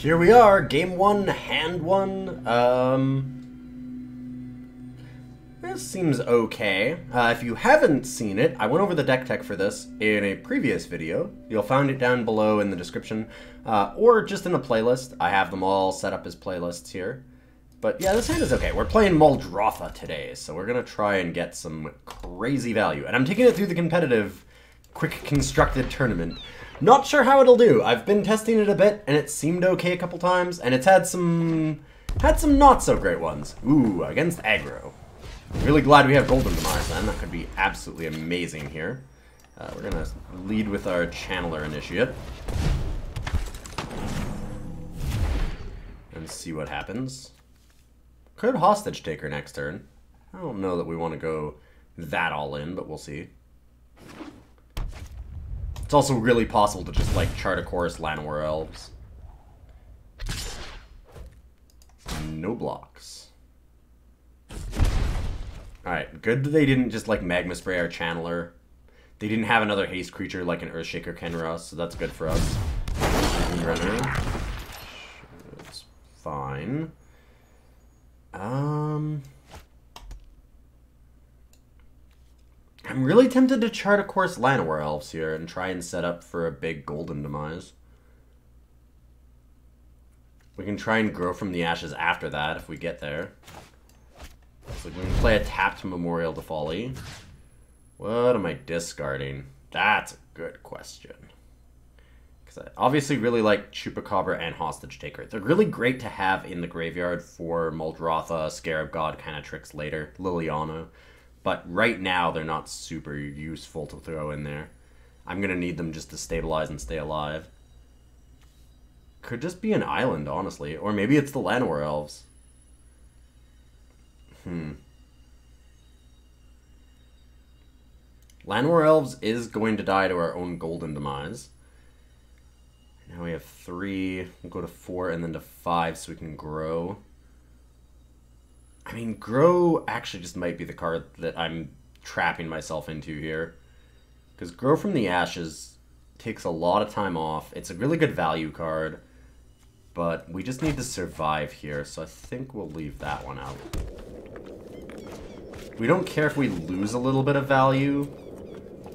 Here we are, game one, hand one. This seems okay. If you haven't seen it, I went over the deck tech for this in a previous video. You'll find it down below in the description, or just in a playlist. I have them all set up as playlists here. But yeah, this hand is okay. We're playing Muldrotha today, so we're gonna try and get some crazy value. And I'm taking it through the competitive, quick constructed tournament. Not sure how it'll do. I've been testing it a bit, and it seemed okay a couple times, and it's had some not so great ones. Ooh, against aggro. Really glad we have Golden Demise then. That could be absolutely amazing here. We're gonna lead with our Channeler Initiate. And see what happens. Could Hostage Taker next turn. I don't know that we want to go that all in, but we'll see. It's also really possible to just, like, chart a chorus Llanowar Elves. No blocks. Alright, good that they didn't just, like, Magma Spray our Channeler. They didn't have another haste creature like an Earthshaker Kenra, so that's good for us. Runner. It's fine. I'm really tempted to chart a course Llanowar Elves here and try and set up for a big Golden Demise. We can try and grow from the ashes after that if we get there. So we can play a tapped Memorial to Folly. What am I discarding? That's a good question. Because I obviously really like Chupacabra and Hostage Taker. They're really great to have in the graveyard for Muldrotha, Scarab God kind of tricks later, Liliana. But right now, they're not super useful to throw in there. I'm going to need them just to stabilize and stay alive. Could just be an island, honestly. Or maybe it's the Llanowar Elves. Llanowar Elves is going to die to our own Golden Demise. Now we have 3. We'll go to 4 and then to 5 so we can grow. I mean, Grow actually just might be the card that I'm trapping myself into here. Because Grow from the Ashes takes a lot of time off. It's a really good value card. But we just need to survive here, so I think we'll leave that one out. We don't care if we lose a little bit of value,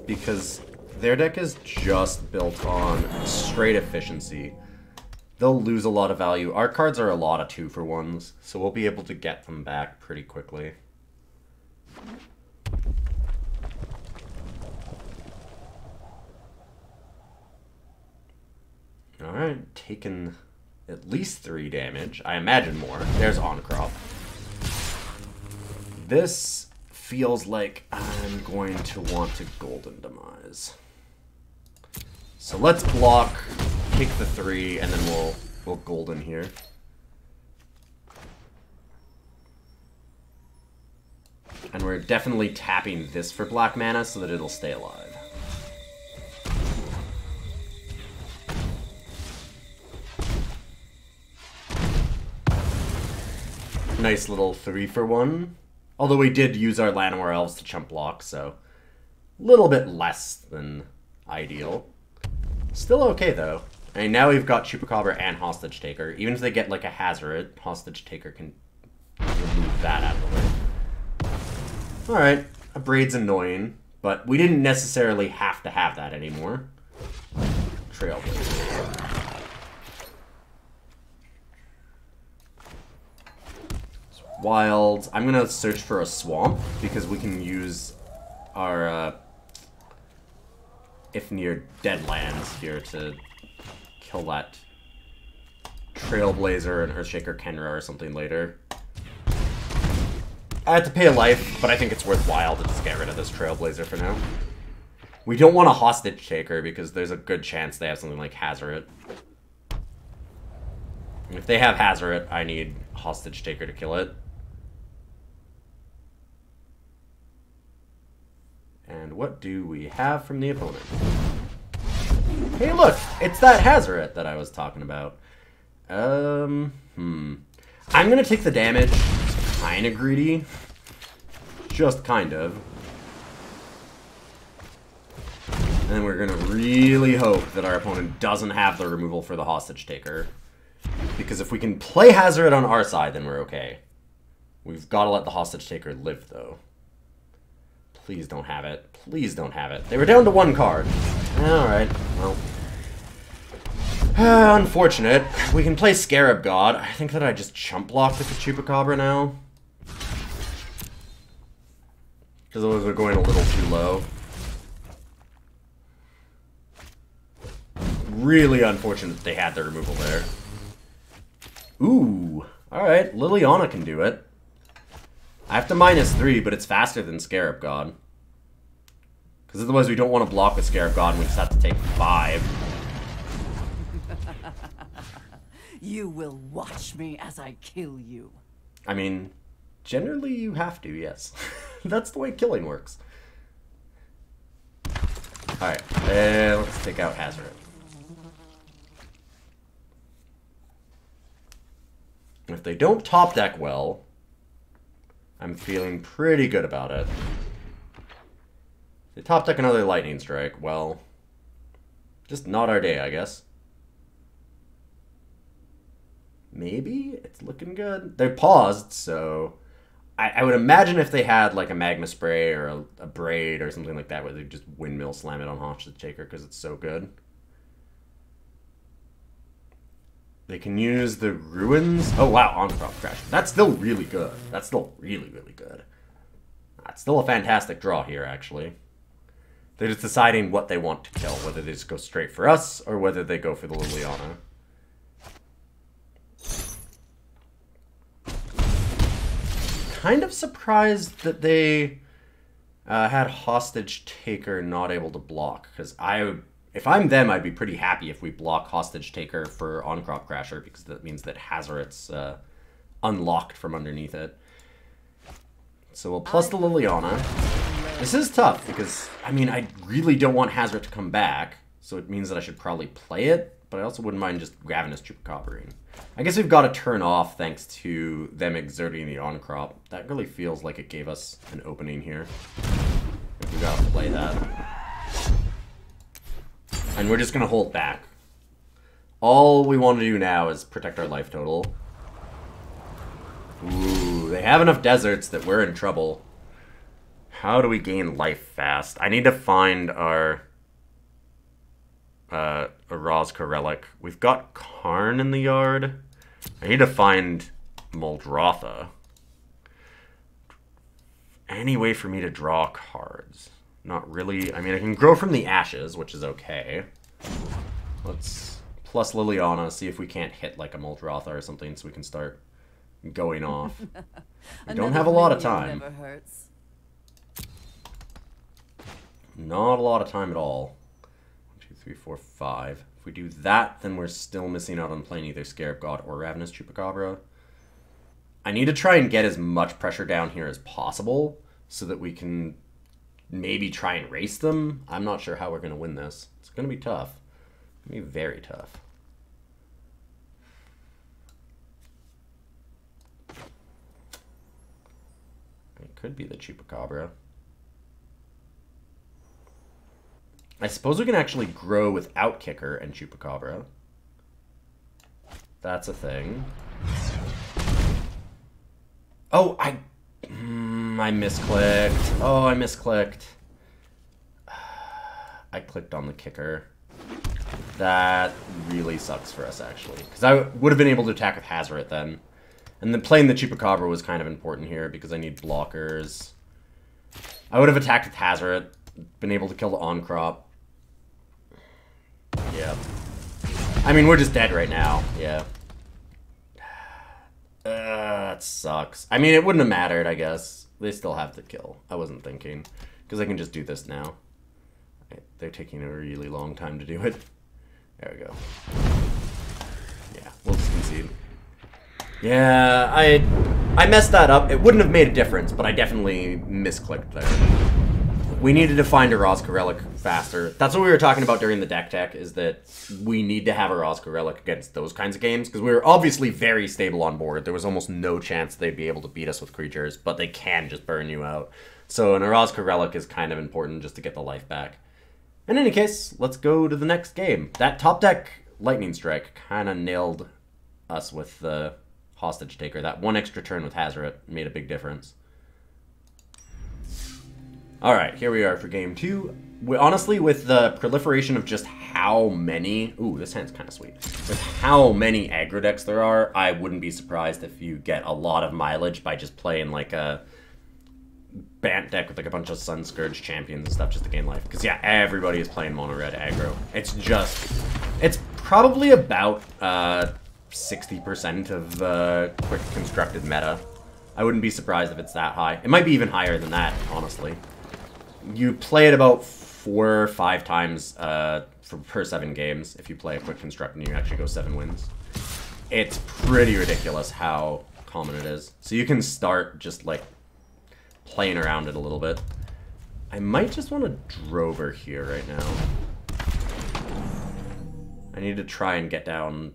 because their deck is just built on straight efficiency. They'll lose a lot of value. Our cards are a lot of 2-for-1s, so we'll be able to get them back pretty quickly. Alright, taking at least 3 damage. I imagine more. There's On-Crop. This feels like I'm going to want to Golden Demise. So let's block, take the 3, and then we'll golden here. And we're definitely tapping this for black mana so that it'll stay alive. Nice little 3-for-1. Although we did use our Llanowar Elves to chump block, so a little bit less than ideal. Still okay, though. I mean, now we've got Chupacabra and Hostage Taker. Even if they get, like, a Hazard, Hostage Taker can remove that out of the way. Alright, a Braid's annoying, but we didn't necessarily have to have that anymore. Trailblazer. Wild. I'm gonna search for a swamp, because we can use our, Ifnir Deadlands here to kill that Trailblazer and Earthshaker Kenra or something later. I had to pay a life, but I think it's worthwhile to just get rid of this Trailblazer for now. We don't want a Hostage Taker because there's a good chance they have something like Hazard. If they have Hazard, I need Hostage Taker to kill it. And what do we have from the opponent? Hey, look! It's that Hazard that I was talking about. I'm gonna take the damage. It's kinda greedy. Just kind of. And then we're gonna really hope that our opponent doesn't have the removal for the Hostage Taker. Because if we can play Hazoret on our side, then we're okay. We've got to let the hostage taker live, though. Please don't have it. Please don't have it. They were down to 1 card. Alright, well. Unfortunate. We can play Scarab God. I think that I just chump block with the Chupacabra now. Because those are going a little too low. Really unfortunate that they had the removal there. Ooh. Alright, Liliana can do it. I have to -3, but it's faster than Scarab God. Because otherwise we don't want to block with Scarab God and we just have to take 5. You will watch me as I kill you. I mean, generally you have to, yes. That's the way killing works. Alright, let's take out Hazoret. If they don't top deck well, I'm feeling pretty good about it. If they top deck another Lightning Strike, well, just not our day, I guess. Maybe? It's looking good. They're paused, so I would imagine if they had like a Magma Spray or a Braid or something like that where they just windmill slam it on Hostage Taker because it's so good. They can use the Ruins. Oh wow, On-Crop Crash. That's still really good. That's still really, really good. That's still a fantastic draw here, actually. They're just deciding what they want to kill, whether they just go straight for us or whether they go for the Liliana. Kind of surprised that they had Hostage Taker not able to block, because if I'm them, I'd be pretty happy if we block Hostage Taker for On-Crop Crasher, because that means that Hazoret's unlocked from underneath it. So we'll plus the Liliana. This is tough, because, I mean, I really don't want Hazoret to come back, so it means that I should probably play it, but I also wouldn't mind just Ravenous Chupacabra. I guess we've got to turn off thanks to them exerting the on-crop. That really feels like it gave us an opening here. We've got to play that. And we're just going to hold back. All we want to do now is protect our life total. Ooh, they have enough deserts that we're in trouble. How do we gain life fast? I need to find our Orazca Relic. We've got Karn in the yard. I need to find Muldrotha. Any way for me to draw cards? Not really. I mean, I can grow from the ashes, which is okay. Let's plus Liliana, see if we can't hit like a Muldrotha or something so we can start going off. We don't have a lot of time. Never hurts. Not a lot of time at all. 1, 2, 3, 4, 5. If we do that, then we're still missing out on playing either Scarab God or Ravenous Chupacabra. I need to try and get as much pressure down here as possible so that we can maybe try and race them. I'm not sure how we're going to win this. It's going to be tough. It's going to be very tough. It could be the Chupacabra. I suppose we can actually grow without Kicker and Chupacabra. That's a thing. Oh, I misclicked. Oh, I misclicked. I clicked on the Kicker. That really sucks for us, actually. Because I would have been able to attack with Hazoret then. And then playing the Chupacabra was kind of important here because I need blockers. I would have attacked with Hazoret, been able to kill the on-crop. Yeah. I mean, we're just dead right now. Yeah. That sucks. I mean, it wouldn't have mattered, I guess. They still have to kill. I wasn't thinking. Because I can just do this now. They're taking a really long time to do it. There we go. Yeah, we'll just concede. Yeah, I messed that up. It wouldn't have made a difference, but I definitely misclicked there. We needed to find Orazca Relic faster. That's what we were talking about during the deck tech, is that we need to have Orazca Relic against those kinds of games, because we were obviously very stable on board. There was almost no chance they'd be able to beat us with creatures, but they can just burn you out. So an Orazca Relic is kind of important just to get the life back. In any case, let's go to the next game. That top deck Lightning Strike kind of nailed us with the Hostage Taker. That one extra turn with Hazoret made a big difference. Alright, here we are for game 2. Honestly, with the proliferation of just how many... Ooh, this hand's kind of sweet. With how many aggro decks there are, I wouldn't be surprised if you get a lot of mileage by just playing like a Bant deck with like a bunch of Sun Scourge champions and stuff just to gain life. Because yeah, everybody is playing mono red aggro. It's probably about 60% of the quick constructed meta. I wouldn't be surprised if it's that high. It might be even higher than that, honestly. You play it about 4 or 5 times per 7 games if you play a quick construct and you actually go 7 wins. It's pretty ridiculous how common it is. So you can start just like playing around it a little bit. I might just want to Drover here right now. I need to try and get down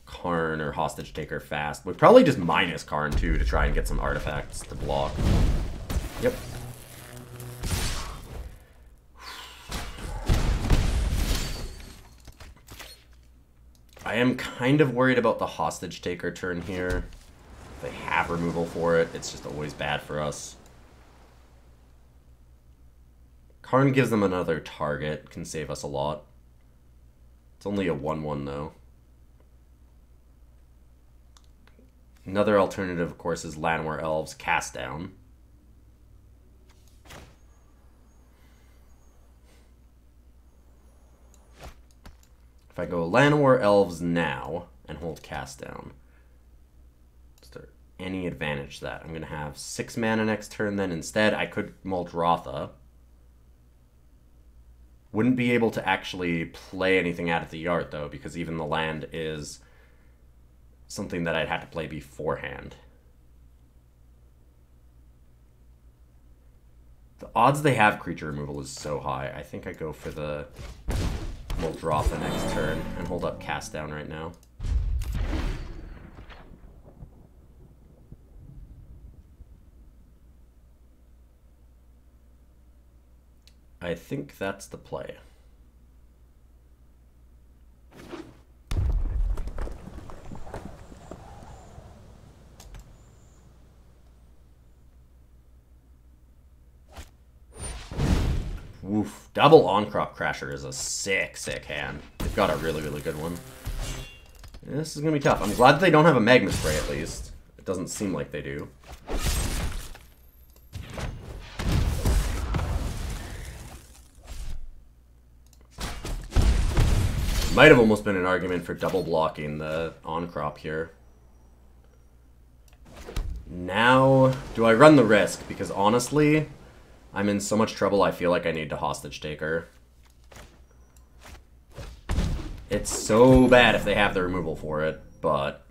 Karn or Hostage Taker fast. We'd probably just minus Karn too to try and get some artifacts to block. Yep. I am kind of worried about the Hostage Taker turn here. If they have removal for it, it's just always bad for us. Karn gives them another target, can save us a lot. It's only a 1/1 though. Another alternative, of course, is Llanowar Elves Cast Down. If I go Llanowar Elves now and hold Cast Down, is there any advantage to that? I'm going to have 6 mana next turn then. Instead, I could Muldrotha. Wouldn't be able to actually play anything out of the yard, though, because even the land is something that I'd have to play beforehand. The odds they have creature removal is so high. I think I go for the Muldrotha next turn and hold up Cast Down right now. I think that's the play. Woof. Double On-Crop Crasher is a sick, sick hand. They've got a really, really good one. This is going to be tough. I'm glad they don't have a Magma Spray, at least. It doesn't seem like they do. Might have almost been an argument for double blocking the on-crop here. Now, do I run the risk? Because honestly, I'm in so much trouble I feel like I need to Hostage Taker. It's so bad if they have the removal for it, but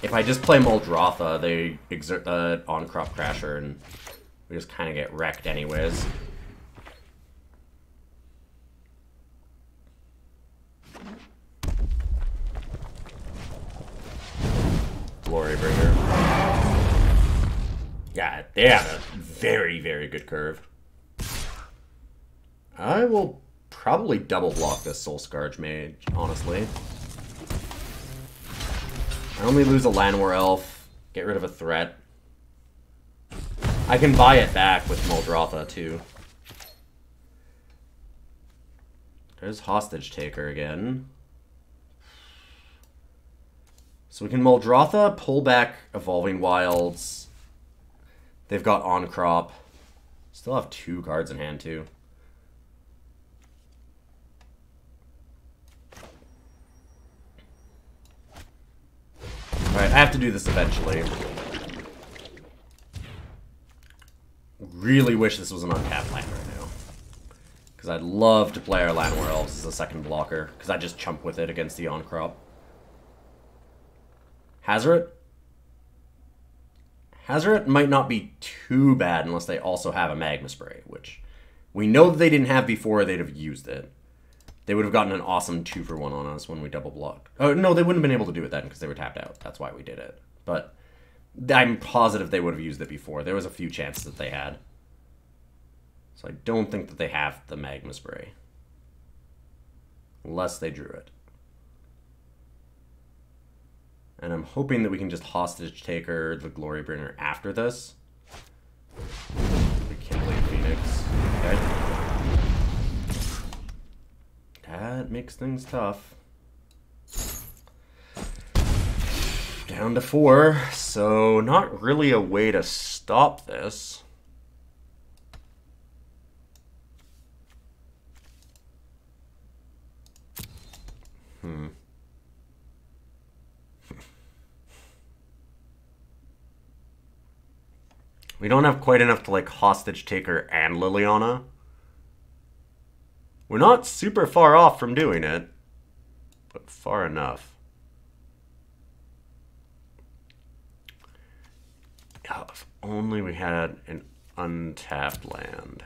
if I just play Muldrotha, they exert the on-crop Crasher and we just kind of get wrecked anyways. Glorybringer. Yeah, they have a very, very good curve. I will probably double block this Soul Scourge Mage, honestly. I only lose a Llanowar Elf, get rid of a threat. I can buy it back with Muldrotha, too. There's Hostage Taker again. So we can Muldrotha, pull back Evolving Wilds. They've got On-Crop. Still have 2 cards in hand, too. Alright, I have to do this eventually. Really wish this was an untapped land right now. Because I'd love to play our Llanowar Elves as a second blocker. Because I just chump with it against the On-Crop. Hazoret? Hazoret might not be too bad unless they also have a Magma Spray, which we know that they didn't have before they'd have used it. They would have gotten an awesome 2-for-1 on us when we double blocked. Oh, no, they wouldn't have been able to do it then because they were tapped out. That's why we did it. But I'm positive they would have used it before. There was a few chances that they had. So I don't think that they have the Magma Spray. Unless they drew it. And I'm hoping that we can just Hostage Taker the Glorybringer after this. The Kindling Phoenix. Okay. That makes things tough. Down to 4, so not really a way to stop this. We don't have quite enough to like Hostage Taker and Liliana. We're not super far off from doing it, but far enough. Oh, if only we had an untapped land.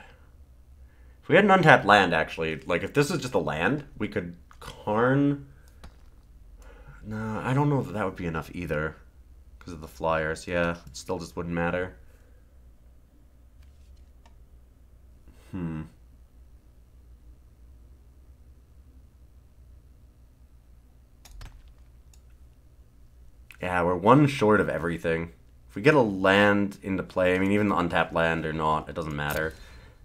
If we had an untapped land, actually, like if this is just a land, we could Karn. No, I don't know that that would be enough either because of the flyers. Yeah, it still just wouldn't matter. Yeah, we're one short of everything. If we get a land into play, I mean, even the untapped land or not, it doesn't matter.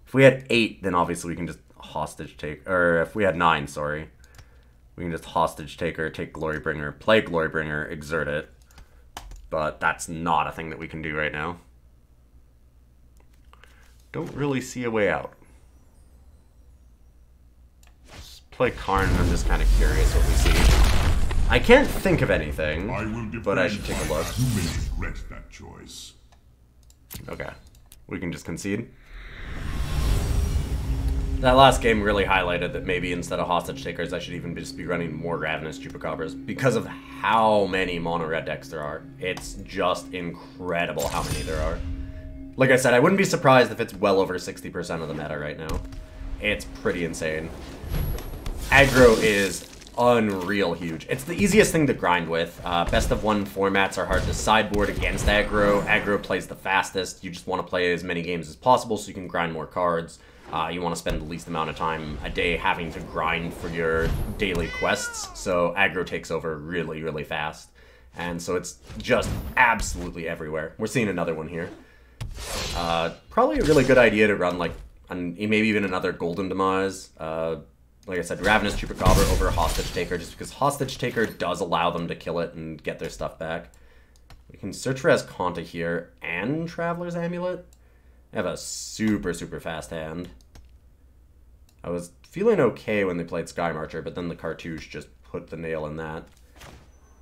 If we had 8, then obviously we can just Hostage Take, or if we had 9, sorry. We can just Hostage Taker, take Glorybringer, play Glorybringer, exert it. But that's not a thing that we can do right now. Don't really see a way out. Just play Karn, and I'm just kind of curious what we see. I can't think of anything, but I should take a look. You may regret that choice. Okay. We can just concede. That last game really highlighted that maybe instead of Hostage Takers, I should even just be running more Ravenous Chupacabras because of how many mono red decks there are. It's just incredible how many there are. Like I said, I wouldn't be surprised if it's well over 60% of the meta right now. It's pretty insane. Aggro is unreal huge. It's the easiest thing to grind with. Best of 1 formats are hard to sideboard against aggro. Aggro plays the fastest. You just want to play as many games as possible so you can grind more cards. You want to spend the least amount of time a day having to grind for your daily quests. So aggro takes over really, really fast. And so it's just absolutely everywhere. We're seeing another one here. Probably a really good idea to run like maybe even another Golden Demise. Like I said, Ravenous Chupacabra over Hostage Taker, just because Hostage Taker does allow them to kill it and get their stuff back. We can search for Azcanta here and Traveler's Amulet. I have a super, super fast hand. I was feeling okay when they played Sky Marcher, but then the Cartouche just put the nail in that.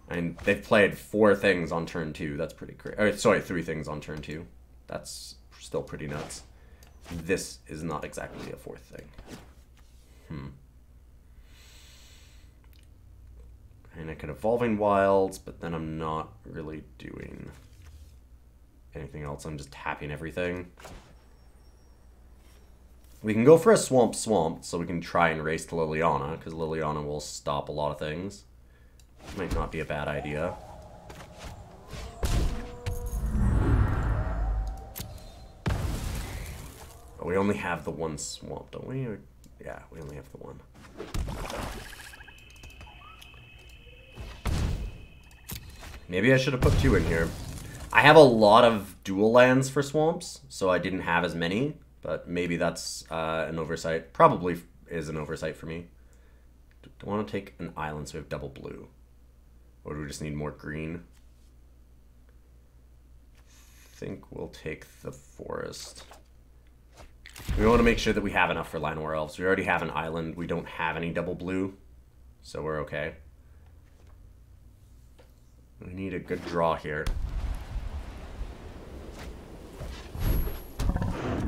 And they've played 4 things on turn 2. That's pretty crazy. Sorry, 3 things on turn 2. That's still pretty nuts. This is not exactly a 4th thing. And I could Evolving Wilds, but then I'm not really doing anything else. I'm just tapping everything. We can go for a Swamp, so we can try and race to Liliana, because Liliana will stop a lot of things. Might not be a bad idea. But we only have the 1 Swamp, don't we? Or, yeah, we only have the 1. Maybe I should have put 2 in here. I have a lot of dual lands for swamps, so I didn't have as many, but maybe that's an oversight. Probably is an oversight for me. Do I want to take an island so we have double blue? Or do we just need more green? I think we'll take the forest. We want to make sure that we have enough for Llanowar Elves. We already have an island. We don't have any double blue, so we're okay. We need a good draw here.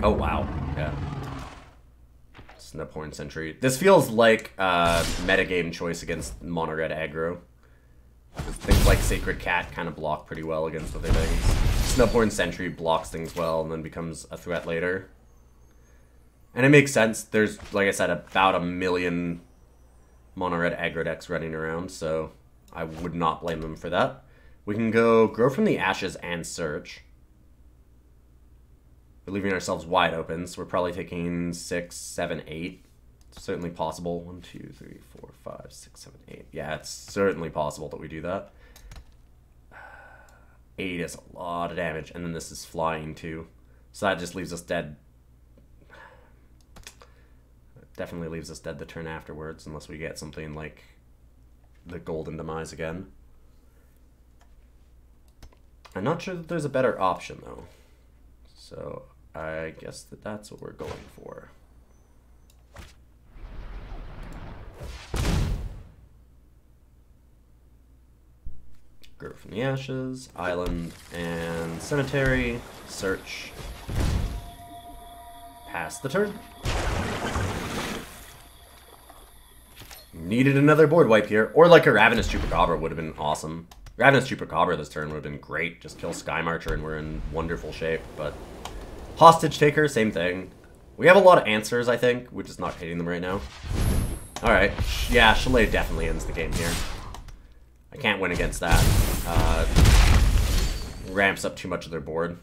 Oh, wow. Yeah. Snubhorn Sentry. This feels like a metagame choice against mono red aggro. Things like Sacred Cat kind of block pretty well against other things. Snubhorn Sentry blocks things well and then becomes a threat later. And it makes sense. There's, like I said, about 1 million mono red aggro decks running around, so I would not blame them for that. We can go Grow from the Ashes and Search. We're leaving ourselves wide open, so we're probably taking 6, 7, 8. It's certainly possible. 1, 2, 3, 4, 5, 6, 7, 8. Yeah, it's certainly possible that we do that. 8 is a lot of damage, and then this is flying too. So that just leaves us dead. Definitely leaves us dead the turn afterwards, unless we get something like the Golden Demise again. I'm not sure that there's a better option, though. So I guess that's what we're going for. Grow from the Ashes, Island, and Cemetery. Search. Pass the turn. Needed another board wipe here. Or like a Ravenous Chupacabra would have been awesome. Ravenous Chupacabra this turn would have been great. Just kill Sky Marcher and we're in wonderful shape. But Hostage Taker, same thing. We have a lot of answers, I think. We're just not hitting them right now. Alright. Yeah, Chalet definitely ends the game here. I can't win against that. Ramps up too much of their board.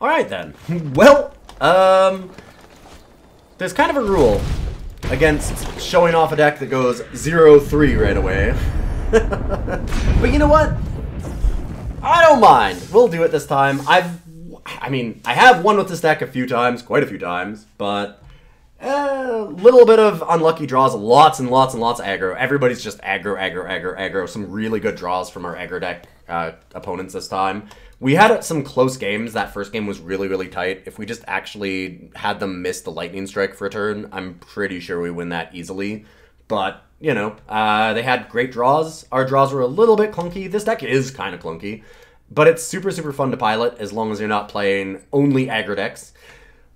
Alright then. Well, there's kind of a rule against showing off a deck that goes 0-3 right away. But you know what? I don't mind. We'll do it this time. I mean, I have won with this deck a few times, quite a few times, but a little bit of unlucky draws, lots and lots and lots of aggro. Everybody's just aggro, aggro, aggro, aggro. Some really good draws from our aggro deck opponents this time. We had some close games. That first game was really, really tight. If we just actually had them miss the lightning strike for a turn, I'm pretty sure we win that easily. But, you know, they had great draws. Our draws were a little bit clunky. This deck is kind of clunky, but it's super, super fun to pilot as long as you're not playing only aggro decks.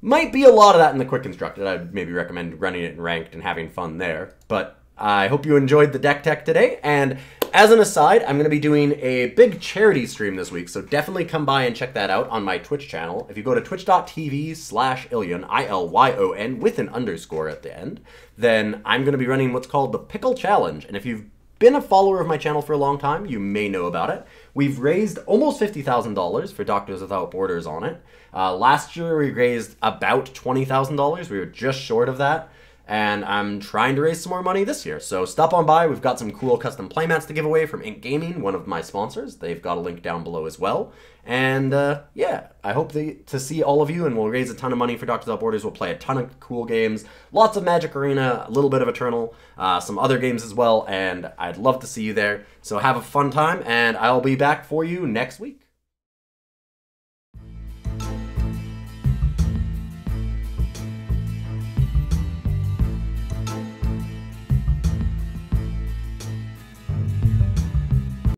Might be a lot of that in the Quick Constructed. I'd maybe recommend running it in Ranked and having fun there. But I hope you enjoyed the deck tech today. And as an aside, I'm going to be doing a big charity stream this week, so definitely come by and check that out on my Twitch channel. If you go to twitch.tv/Ilyon, I-L-Y-O-N, with an underscore at the end, then I'm going to be running what's called the Pickle Challenge. And if you've been a follower of my channel for a long time, you may know about it. We've raised almost $50,000 for Doctors Without Borders on it. Last year we raised about $20,000. We were just short of that. And I'm trying to raise some more money this year. So stop on by. We've got some cool custom playmats to give away from Ink Gaming, one of my sponsors. They've got a link down below as well. And yeah, I hope to see all of you, and we'll raise a ton of money for Doctors Without Borders. We'll play a ton of cool games, lots of Magic Arena, a little bit of Eternal, some other games as well, and I'd love to see you there. So have a fun time, and I'll be back for you next week.